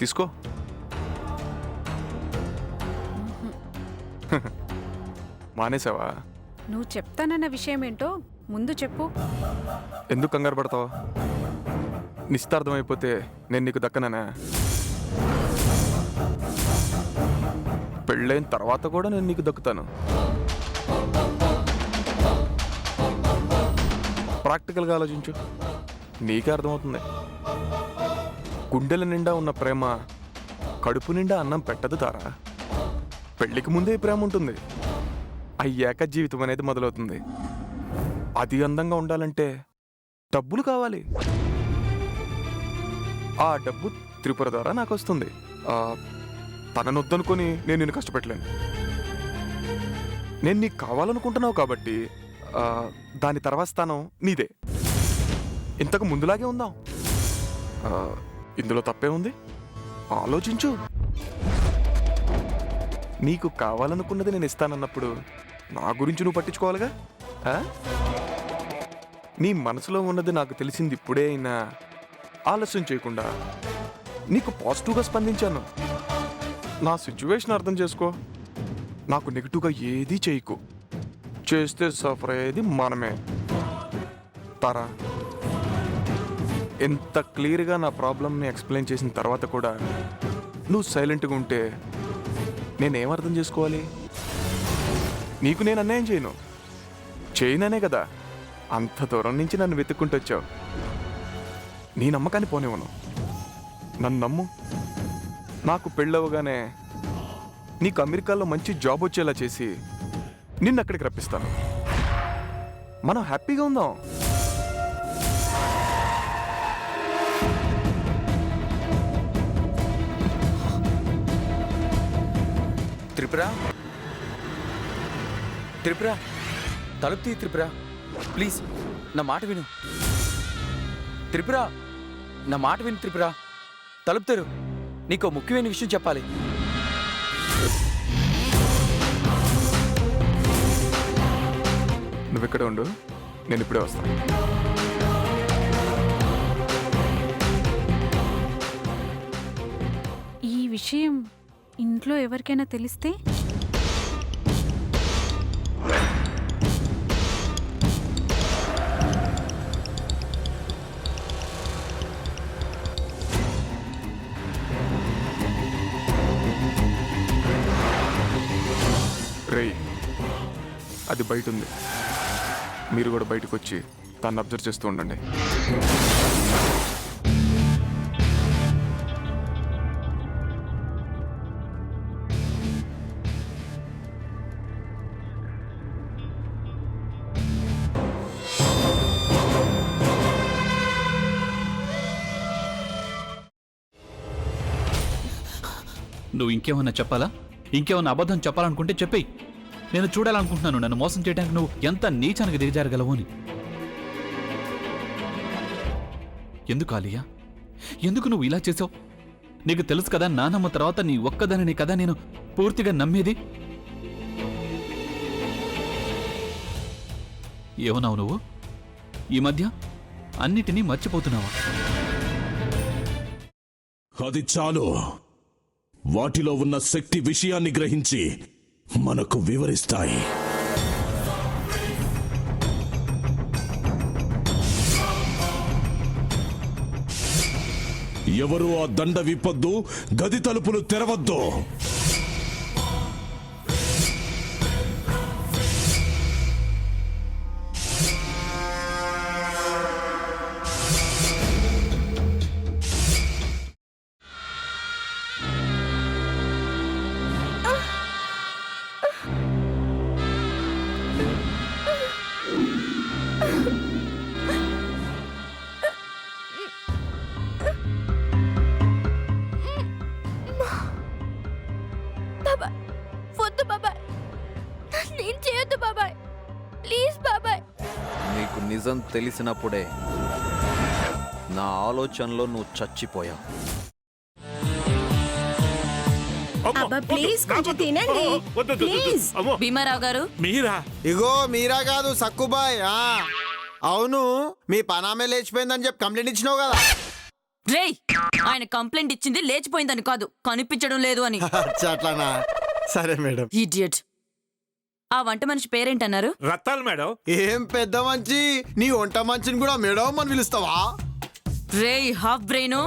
తీసుకో. మానేసావా? నువ్వు చెప్తానన్న విషయం ఏంటో ముందు చెప్పు. ఎందుకు కంగారు పడతావు? నిశ్చితార్థం అయిపోతే నేను నీకు దక్కననా? పెళ్ళైన తర్వాత కూడా నేను నీకు దక్కుతాను. ప్రాక్టికల్గా ఆలోచించు, నీకే అర్థమవుతుంది. గుండెల నిండా ఉన్న ప్రేమ కడుపు నిండా అన్నం పెట్టదు తారా. పెళ్లికి ముందే ప్రేమ ఉంటుంది, అయ్యాక జీవితం అనేది మొదలవుతుంది. అది అందంగా ఉండాలంటే డబ్బులు కావాలి. ఆ డబ్బు త్రిపుర ద్వారా నాకు వస్తుంది. తననొద్దనుకొని నేను నిన్ను కష్టపెట్టలేను. నేను నీకు కావాలనుకుంటున్నావు కాబట్టి దాని తర్వాత స్థానం నీదే. ఇంతకు ముందులాగే ఉందాం. ఇందులో తప్పే ఉంది? ఆలోచించు. నీకు కావాలనుకున్నది నేను ఇస్తానన్నప్పుడు నా గురించి నువ్వు పట్టించుకోవాలిగా. నీ మనసులో ఉన్నది నాకు తెలిసింది ఇప్పుడే అయినా ఆలస్యం చేయకుండా నీకు పాజిటివ్గా స్పందించాను. నా సిచ్యువేషన్ అర్థం చేసుకో. నాకు నెగిటివ్గా ఏదీ చేయకు. చేస్తే సఫర్ అయ్యేది మనమే. తారా, ఎంత క్లియర్గా నా ప్రాబ్లమ్ని ఎక్స్ప్లెయిన్ చేసిన తర్వాత కూడా నువ్వు సైలెంట్గా ఉంటే నేనేం అర్థం చేసుకోవాలి? నీకు నేను అన్యాయం చేయననే కదా అంత దూరం నుంచి నన్ను వెతుక్కుంటూ వచ్చావు. నీ నమ్మకాన్ని పోనివ్వను. నన్ను నమ్ము. నాకు పెళ్ళవగానే నీకు అమెరికాలో మంచి జాబ్ వచ్చేలా చేసి నిన్ను అక్కడికి రప్పిస్తాను. మనం హ్యాపీగా ఉందాం. త్రిపుర, త్రిపుర, తలుపు తీ. త్రిపుర, ప్లీజ్ నా మాట విను. త్రిపుర, నా మాట విను. త్రిపుర, తలుపు తెరు. నీకు ముఖ్యమైన విషయం చెప్పాలి. నువ్వు ఇక్కడ ఉండు, నేను ఇప్పుడే వస్తాను. ఈ విషయం ఇంట్లో ఎవరికైనా తెలిస్తే? రేయ్, అది బయట ఉంది. మీరు కూడా బయటకు వచ్చి దాన్ని అబ్జర్వ్ చేస్తూ ఉండండి. నువ్వు ఇంకేమన్నా చెప్పాలా? ఇంకేమన్నా అబద్ధం చెప్పాలనుకుంటే చెప్పేయి. నేను చూడాలనుకుంటున్నాను నన్ను మోసం చేయడానికి నువ్వు ఎంత నీచానికి దిగజారగలవు అని. ఎందుకు ఆలియా, ఎందుకు నువ్వు ఇలా చేసావు? నీకు తెలుసు కదా నానమ్మ తర్వాత నీ ఒక్కదానిని కదా నేను పూర్తిగా నమ్మేది. ఏమన్నావు నువ్వు? ఈ మధ్య అన్నిటినీ మర్చిపోతున్నావా? అది చాలు. వాటిలో ఉన్న శక్తి విషయాన్ని గ్రహించి మనకు వివరిస్తాయి. ఎవరు ఆ దండ విప్పొద్దు, గది తలుపులు తెరవద్దు. నీకు నిజం తెలిసినప్పుడే నా ఆలోచనలో నువ్వు చచ్చిపోయావు. భీమారావు గారు, మీరా? ఇగో మీరా కాదు, సక్కుబాయ్. అవును, మీ పనామే లేచిపోయిందని చెప్పి కంప్లైంట్ ఇచ్చినావు కదా. రేయ్, ఆయన కంప్లైంట్ ఇచ్చింది లేచిపోయిందని కాదు, కనిపించడం లేదు అని. అట్లానా? సరే మేడం. ఇడియట్. ఆ వంట మనిషి పేరేంటన్నారు? రత్తాలు మేడం. ఏం పెద్ద మంచి, నీ వంట మంచిని కూడా మేడం అని పిలుస్తావా? రేయ్ హాఫ్ బ్రెయిన్,